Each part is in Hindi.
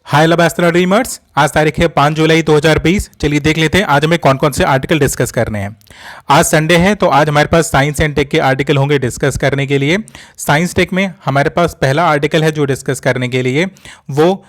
हाय एस्ट्रो ड्रीमर्स। आज तारीख है 5 जुलाई 2020। चलिए देख लेते हैं आज हमें कौन कौन से आर्टिकल डिस्कस करने हैं। आज संडे है तो आज हमारे पास साइंस एंड टेक के आर्टिकल होंगे डिस्कस करने के लिए। साइंस टेक में हमारे पास पहला आर्टिकल है जो डिस्कस करने के लिए, वो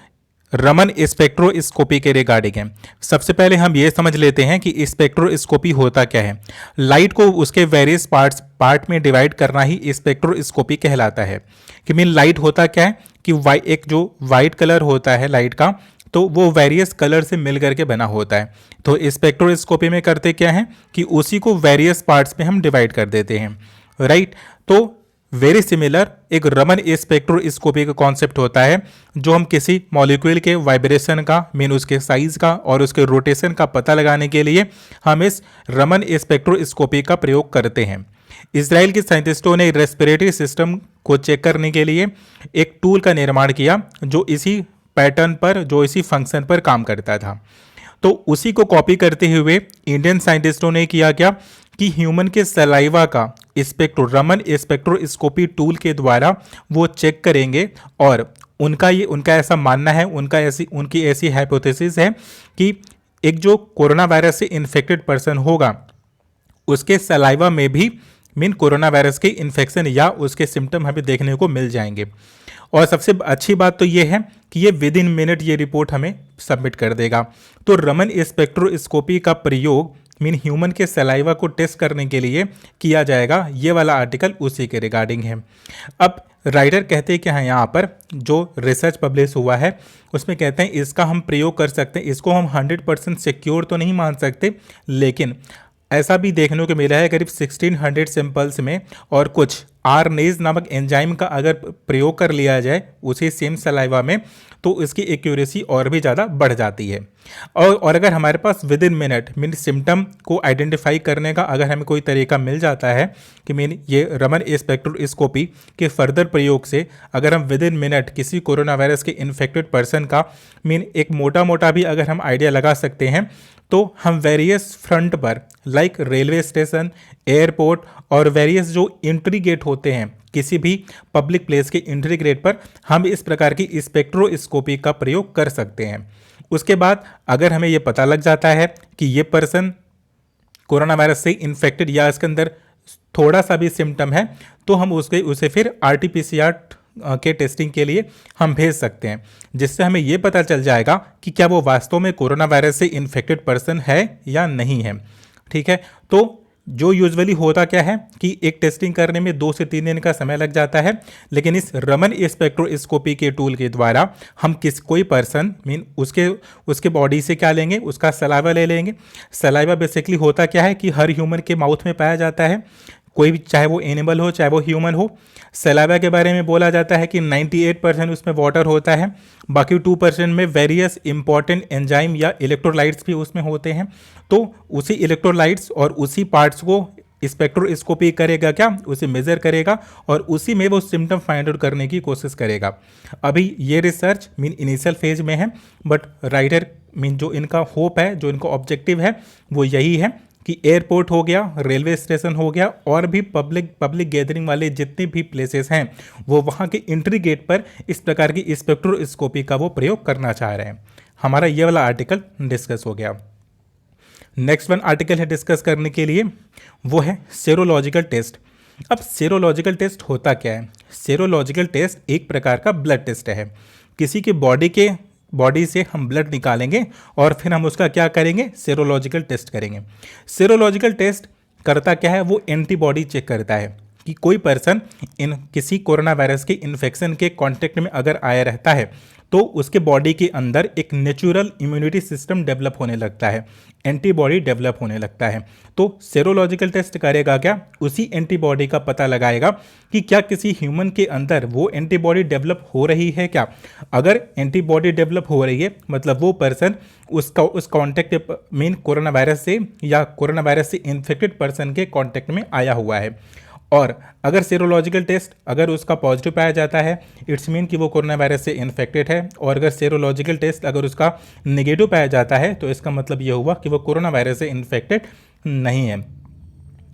रमन स्पेक्ट्रोस्कोपी के रिगार्डिंग है। सबसे पहले हम ये समझ लेते हैं कि स्पेक्ट्रोस्कोपी होता क्या है। लाइट को उसके वेरियस पार्ट में डिवाइड करना ही स्पेक्ट्रोस्कोपी कहलाता है। कि मीन लाइट होता क्या है कि एक जो वाइट कलर होता है लाइट का, तो वो वेरियस कलर से मिल करके बना होता है। तो स्पेक्ट्रोस्कोपी में करते क्या है कि उसी को वेरियस पार्ट्स में हम डिवाइड कर देते हैं, राइट। तो वेरी सिमिलर एक रमन स्पेक्ट्रोस्कोपी का कॉन्सेप्ट होता है, जो हम किसी मॉलिक्यूल के वाइब्रेशन का, मीन उसके साइज का और उसके रोटेशन का पता लगाने के लिए हम इस रमन स्पेक्ट्रोस्कोपी का प्रयोग करते हैं। इजराइल के साइंटिस्टों ने रेस्पिरेटरी सिस्टम को चेक करने के लिए एक टूल का निर्माण किया जो इसी पैटर्न पर, जो इसी फंक्शन पर काम करता था। तो उसी को कॉपी करते हुए इंडियन साइंटिस्टों ने किया क्या कि ह्यूमन के सलाइवा का रमन स्पेक्ट्रोस्कोपी टूल के द्वारा वो चेक करेंगे। और उनका ऐसा मानना है, उनकी ऐसी हाइपोथेसिस है कि एक जो कोरोना वायरस से इन्फेक्टेड पर्सन होगा उसके सलाइवा में भी मीन कोरोना वायरस के इन्फेक्शन या उसके सिम्टम हमें देखने को मिल जाएंगे। और सबसे अच्छी बात तो ये है कि ये विद इन मिनट ये रिपोर्ट हमें सबमिट कर देगा। तो रमन स्पेक्ट्रोस्कोपी का प्रयोग मीन ह्यूमन के सलाइवा को टेस्ट करने के लिए किया जाएगा। ये वाला आर्टिकल उसी के रिगार्डिंग है। अब राइटर कहते हैं कि हाँ, यहाँ पर जो रिसर्च पब्लिश हुआ है उसमें कहते हैं इसका हम प्रयोग कर सकते हैं। इसको हम 100% सिक्योर तो नहीं मान सकते, लेकिन ऐसा भी देखने को मिला है करीब 1600 सैंपल्स में, और कुछ आरनेज नामक एंजाइम का अगर प्रयोग कर लिया जाए उसी सेम सलाइवा में तो इसकी एक्यूरेसी और भी ज़्यादा बढ़ जाती है। और अगर हमारे पास विद इन मिनट मीन सिम्टम को आइडेंटिफाई करने का अगर हमें कोई तरीका मिल जाता है कि मीन ये रमन स्पेक्ट्रोस्कोपी के फर्दर प्रयोग से अगर हम विद इन मिनट किसी कोरोना वायरस के इन्फेक्टेड पर्सन का मीन एक मोटा मोटा भी अगर हम आइडिया लगा सकते हैं, तो हम वेरियस फ्रंट पर लाइक रेलवे स्टेशन, एयरपोर्ट और वेरियस जो एंट्री गेट होते हैं किसी भी पब्लिक प्लेस के एंट्री गेट पर हम इस प्रकार की स्पेक्ट्रोस्कोपी का प्रयोग कर सकते हैं। उसके बाद अगर हमें ये पता लग जाता है कि ये पर्सन कोरोना वायरस से इन्फेक्टेड या इसके अंदर थोड़ा सा भी सिम्टम है, तो हम उसे फिर RT-PCR के टेस्टिंग के लिए हम भेज सकते हैं, जिससे हमें ये पता चल जाएगा कि क्या वो वास्तव में कोरोना वायरस से इन्फेक्टेड पर्सन है या नहीं है। ठीक है, तो जो यूजुअली होता क्या है कि एक टेस्टिंग करने में 2 से 3 दिन का समय लग जाता है, लेकिन इस रमन स्पेक्ट्रोस्कोपी के टूल के द्वारा हम कोई पर्सन मीन उसके बॉडी से क्या लेंगे, उसका सलाइवा ले लेंगे। सलाइवा बेसिकली होता क्या है कि हर ह्यूमन के माउथ में पाया जाता है, कोई भी, चाहे वो एनिमल हो चाहे वो ह्यूमन हो। सलाइवा के बारे में बोला जाता है कि 98% उसमें वाटर होता है, बाकी 2% में वेरियस इंपॉर्टेंट एंजाइम या इलेक्ट्रोलाइट्स भी उसमें होते हैं। तो उसी इलेक्ट्रोलाइट्स और उसी पार्ट्स को स्पेक्ट्रोस्कोपी करेगा, क्या उसे मेजर करेगा और उसी में वो सिम्टम फाइंड आउट करने की कोशिश करेगा। अभी ये रिसर्च मीन इनिशियल फेज में है, बट राइटर मीन जो इनका होप है, जो इनका ऑब्जेक्टिव है वो यही है कि एयरपोर्ट हो गया, रेलवे स्टेशन हो गया और भी पब्लिक गैदरिंग वाले जितने भी प्लेसेस हैं वो वहाँ के एंट्री गेट पर इस प्रकार की स्पेक्ट्रोस्कोपी का वो प्रयोग करना चाह रहे हैं। हमारा ये वाला आर्टिकल डिस्कस हो गया। नेक्स्ट वन आर्टिकल है डिस्कस करने के लिए, वो है सेरोलॉजिकल टेस्ट। अब सेरोलॉजिकल टेस्ट होता क्या है? सेरोलॉजिकल टेस्ट एक प्रकार का ब्लड टेस्ट है। किसी के बॉडी से हम ब्लड निकालेंगे और फिर हम उसका क्या करेंगे, सेरोलॉजिकल टेस्ट करेंगे। सेरोलॉजिकल टेस्ट करता क्या है, वो एंटीबॉडी चेक करता है कि कोई पर्सन किसी कोरोना वायरस के इन्फेक्शन के कांटेक्ट में अगर आया रहता है तो उसके बॉडी के अंदर एक नेचुरल इम्यूनिटी सिस्टम डेवलप होने लगता है, एंटीबॉडी डेवलप होने लगता है। तो सेरोलॉजिकल टेस्ट करेगा क्या, उसी एंटीबॉडी का पता लगाएगा कि क्या किसी ह्यूमन के अंदर वो एंटीबॉडी डेवलप हो रही है क्या। अगर एंटीबॉडी डेवलप हो रही है मतलब वो पर्सन उस कॉन्टेक्ट मीन कोरोना वायरस से या कोरोना वायरस से इन्फेक्टेड पर्सन के कॉन्टेक्ट में आया हुआ है। और अगर सेरोलॉजिकल टेस्ट अगर उसका पॉजिटिव पाया जाता है, इट्स मीन कि वो कोरोना वायरस से इन्फेक्टेड है। और अगर सेरोलॉजिकल टेस्ट अगर उसका नेगेटिव पाया जाता है तो इसका मतलब ये हुआ कि वो कोरोना वायरस से इन्फेक्टेड नहीं है।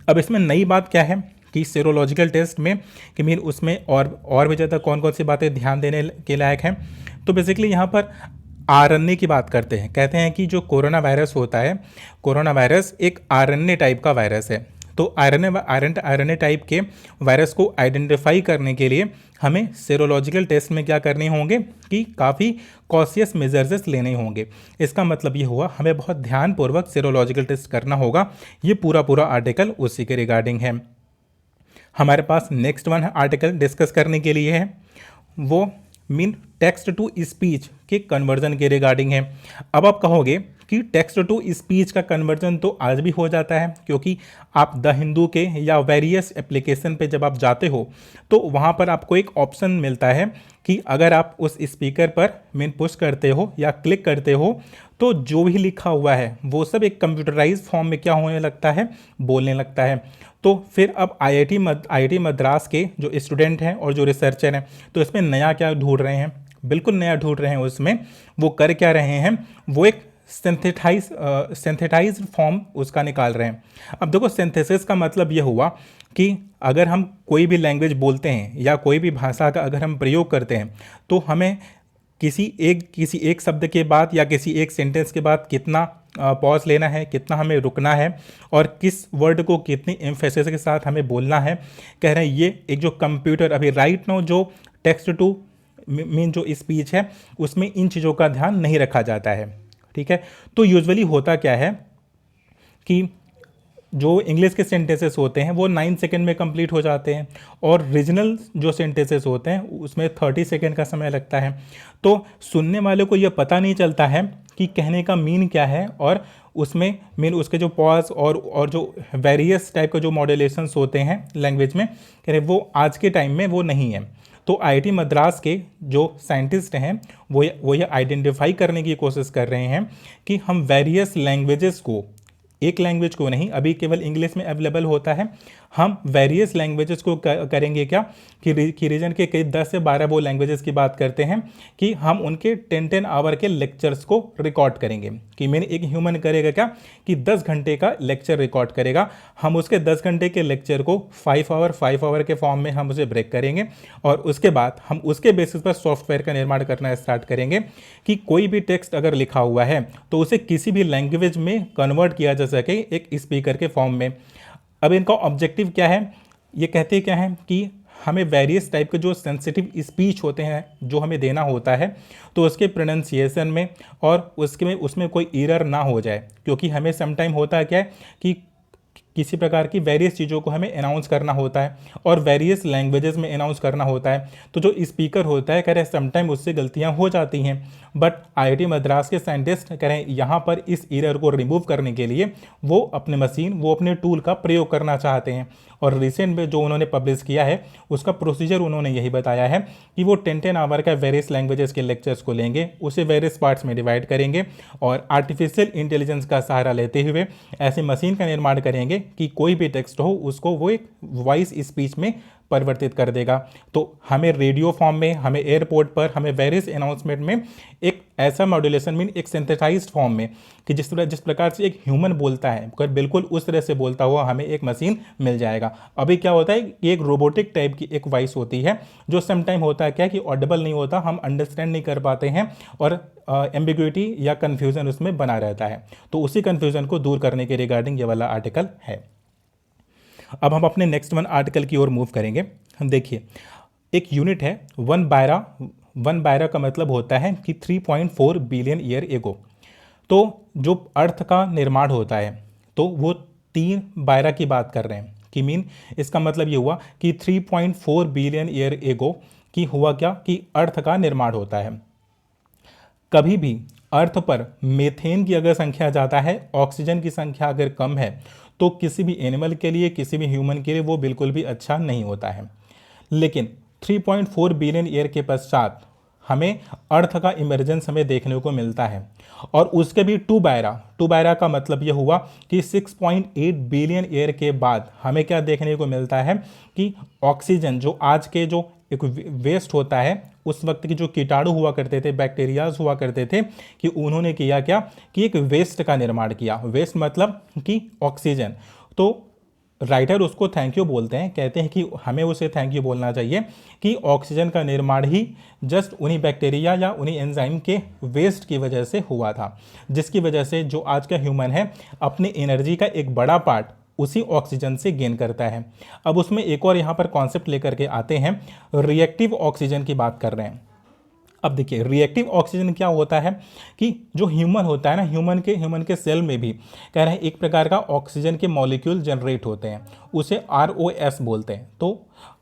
अब इसमें नई बात क्या है कि सेरोलॉजिकल टेस्ट में कि मीन उसमें और भी ज़्यादा कौन कौन सी बातें ध्यान देने के लायक हैं। तो बेसिकली यहाँ पर आरएनए की बात करते हैं। कहते हैं कि जो कोरोना वायरस होता है, कोरोना वायरस एक आरएनए टाइप का वायरस है। तो आरएनए टाइप के वायरस को आइडेंटिफाई करने के लिए हमें सेरोलॉजिकल टेस्ट में क्या करने होंगे कि काफ़ी कॉशियस मेजर्स लेने होंगे। इसका मतलब ये हुआ हमें बहुत ध्यानपूर्वक सेरोलॉजिकल टेस्ट करना होगा। ये पूरा आर्टिकल उसी के रिगार्डिंग है। हमारे पास नेक्स्ट वन आर्टिकल डिस्कस करने के लिए है, वो मीन टेक्स्ट टू स्पीच के कन्वर्जन के रिगार्डिंग है। अब आप कहोगे कि टेक्स्ट टू स्पीच का कन्वर्जन तो आज भी हो जाता है, क्योंकि आप द हिंदू के या वेरियस एप्लीकेशन पे जब आप जाते हो तो वहाँ पर आपको एक ऑप्शन मिलता है कि अगर आप उस स्पीकर पर मीन पुश करते हो या क्लिक करते हो तो जो भी लिखा हुआ है वो सब एक कंप्यूटराइज फॉर्म में क्या होने लगता है, बोलने लगता है। तो फिर अब आईआईटी मद्रास के जो स्टूडेंट हैं और जो रिसर्चर हैं तो इसमें नया क्या ढूंढ रहे हैं, बिल्कुल नया ढूंढ रहे हैं। उसमें वो कर क्या रहे हैं, वो एक सिंथेटाइज फॉर्म उसका निकाल रहे हैं। अब देखो सिंथेसिस का मतलब ये हुआ कि अगर हम कोई भी लैंग्वेज बोलते हैं या कोई भी भाषा का अगर हम प्रयोग करते हैं तो हमें किसी एक शब्द के बाद या किसी एक सेंटेंस के बाद कितना पॉज लेना है, कितना हमें रुकना है और किस वर्ड को कितनी एम्फेसिस के साथ हमें बोलना है। कह रहे हैं ये एक जो कंप्यूटर अभी राइट नाउ जो टेक्स्ट टू मीन जो स्पीच है उसमें इन चीज़ों का ध्यान नहीं रखा जाता है। ठीक है, तो यूजुअली होता क्या है कि जो इंग्लिश के सेंटेंसेस होते हैं वो 9 सेकेंड में कंप्लीट हो जाते हैं और रीजनल जो सेंटेंसेस होते हैं उसमें 30 सेकेंड का समय लगता है। तो सुनने वाले को ये पता नहीं चलता है कि कहने का मीन क्या है और उसमें मीन उसके जो पॉज और जो वेरियस टाइप के जो मॉड्यूलेशंस होते हैं लैंग्वेज में, कह रहे वो आज के टाइम में वो नहीं है। तो आईआईटी मद्रास के जो साइंटिस्ट हैं वो ये आइडेंटिफाई करने की कोशिश कर रहे हैं कि हम वेरियस लैंग्वेजेस को, एक लैंग्वेज को नहीं, अभी केवल इंग्लिश में अवेलेबल होता है, हम वेरियस लैंग्वेजेस को करेंगे क्या कि रीजन के कई 10 से 12 वो लैंग्वेजेस की बात करते हैं कि हम उनके 10 आवर के लेक्चर्स को रिकॉर्ड करेंगे। कि मैंने एक ह्यूमन करेगा क्या कि 10 घंटे का लेक्चर रिकॉर्ड करेगा, हम उसके 10 घंटे के लेक्चर को 5 आवर के फॉर्म में हम उसे ब्रेक करेंगे और उसके बाद हम उसके बेसिस पर सॉफ्टवेयर का निर्माण करना स्टार्ट करेंगे कि कोई भी टेक्स्ट अगर लिखा हुआ है तो उसे किसी भी लैंग्वेज में कन्वर्ट किया जा सके एक स्पीकर के फॉर्म में। अब इनका ऑब्जेक्टिव क्या है, ये कहते क्या है कि हमें वेरियस टाइप के जो सेंसिटिव स्पीच होते हैं जो हमें देना होता है तो उसके प्रोनाउंसिएशन में और उसमें कोई एरर ना हो जाए, क्योंकि हमें समटाइम होता है क्या है कि किसी प्रकार की वेरियस चीज़ों को हमें अनाउंस करना होता है और वेरियस लैंग्वेजेस में अनाउंस करना होता है। तो जो स्पीकर होता है कह रहे हैं समटाइम उससे गलतियां हो जाती हैं, बट आईआईटी मद्रास के साइंटिस्ट कह रहे हैं यहाँ पर इस एरर को रिमूव करने के लिए वो अपने टूल का प्रयोग करना चाहते हैं। और रिसेंट में जो उन्होंने पब्लिश किया है उसका प्रोसीजर उन्होंने यही बताया है कि वो 10 आवर का वेरियस लैंग्वेजेस के लेक्चर्स को लेंगे, उसे वेरियस पार्ट्स में डिवाइड करेंगे और आर्टिफिशियल इंटेलिजेंस का सहारा लेते हुए ऐसी मशीन का निर्माण करेंगे कि कोई भी टेक्स्ट हो उसको वो एक वॉइस स्पीच में परिवर्तित कर देगा। तो हमें रेडियो फॉर्म में, हमें एयरपोर्ट पर, हमें वेरियस अनाउंसमेंट में एक ऐसा मॉड्यूलेशन मीन एक सिंथेसाइज्ड फॉर्म में कि जिस प्रकार से एक ह्यूमन बोलता है अगर बिल्कुल उस तरह से बोलता हुआ हमें एक मशीन मिल जाएगा। अभी क्या होता है कि एक रोबोटिक टाइप की एक वॉइस होती है जो समटाइम होता है क्या कि ऑडिबल नहीं होता, हम अंडरस्टैंड नहीं कर पाते हैं और एम्बिग्विटी या कन्फ्यूजन उसमें बना रहता है। तो उसी कन्फ्यूजन को दूर करने के रिगार्डिंग ये वाला आर्टिकल है। अब हम अपने नेक्स्ट वन आर्टिकल की ओर मूव करेंगे। हम देखिए एक यूनिट है 1 बायरा का मतलब होता है कि 3.4 बिलियन ईयर एगो। तो जो अर्थ का निर्माण होता है तो वो 3 बायरा की बात कर रहे हैं कि मीन इसका मतलब ये हुआ कि 3.4 बिलियन ईयर एगो की हुआ क्या कि अर्थ का निर्माण होता है। कभी भी अर्थ पर मीथेन की अगर संख्या ज़्यादा है, ऑक्सीजन की संख्या अगर कम है तो किसी भी एनिमल के लिए, किसी भी ह्यूमन के लिए वो बिल्कुल भी अच्छा नहीं होता है। लेकिन 3.4 बिलियन ईयर के पश्चात हमें अर्थ का इमरजेंस हमें देखने को मिलता है और उसके भी 2 बायरा का मतलब ये हुआ कि 6.8 बिलियन ईयर के बाद हमें क्या देखने को मिलता है कि ऑक्सीजन जो आज के जो एक वेस्ट होता है, उस वक्त की जो कीटाणु हुआ करते थे, बैक्टीरियाज हुआ करते थे, कि उन्होंने किया क्या कि एक वेस्ट का निर्माण किया। वेस्ट मतलब कि ऑक्सीजन। तो राइटर उसको थैंक यू बोलते हैं, कहते हैं कि हमें उसे थैंक यू बोलना चाहिए कि ऑक्सीजन का निर्माण ही जस्ट उन्हीं बैक्टीरिया या उन्हीं एंजाइम के वेस्ट की वजह से हुआ था, जिसकी वजह से जो आज का ह्यूमन है अपनी एनर्जी का एक बड़ा पार्ट उसी ऑक्सीजन से गेन करता है। अब उसमें एक और यहाँ पर कॉन्सेप्ट लेकर के आते हैं, रिएक्टिव ऑक्सीजन की बात कर रहे हैं। अब देखिए रिएक्टिव ऑक्सीजन क्या होता है कि जो ह्यूमन होता है ना, ह्यूमन के सेल में भी कह रहे हैं एक प्रकार का ऑक्सीजन के मॉलिक्यूल जनरेट होते हैं, उसे ROS बोलते हैं। तो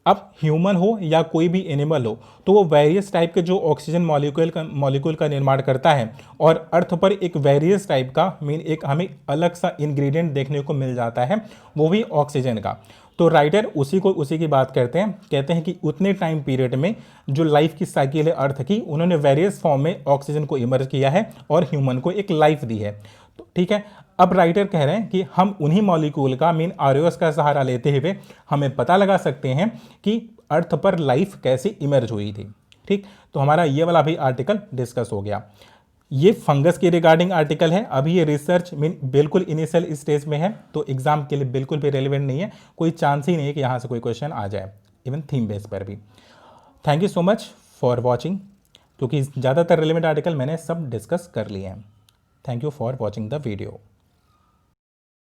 अब ह्यूमन हो या कोई भी एनिमल हो तो वो वेरियस टाइप के जो ऑक्सीजन मॉलिक्यूल का निर्माण करता है, और अर्थ पर एक वेरियस टाइप का एक हमें अलग सा इंग्रेडिएंट देखने को मिल जाता है, वो भी ऑक्सीजन का। तो राइटर उसी की बात करते हैं, कहते हैं कि उतने टाइम पीरियड में जो लाइफ की साइकिल है अर्थ की, उन्होंने वेरियस फॉर्म में ऑक्सीजन को इमर्ज किया है और ह्यूमन को एक लाइफ दी है। तो ठीक है, अब राइटर कह रहे हैं कि हम उन्हीं मॉलिक्यूल का ROS का सहारा लेते हुए हमें पता लगा सकते हैं कि अर्थ पर लाइफ कैसे इमर्ज हुई थी। ठीक, तो हमारा ये वाला भी आर्टिकल डिस्कस हो गया। ये फंगस के रिगार्डिंग आर्टिकल है, अभी ये रिसर्च बिल्कुल इनिशियल स्टेज में है, तो एग्जाम के लिए बिल्कुल भी रेलिवेंट नहीं है, कोई चांस ही नहीं है कि यहाँ से कोई क्वेश्चन आ जाए, इवन थीम बेस पर भी। Thank you so much for watching, क्योंकि ज़्यादातर रिलेवेंट आर्टिकल मैंने सब डिस्कस कर लिए हैं। Thank you for watching the video.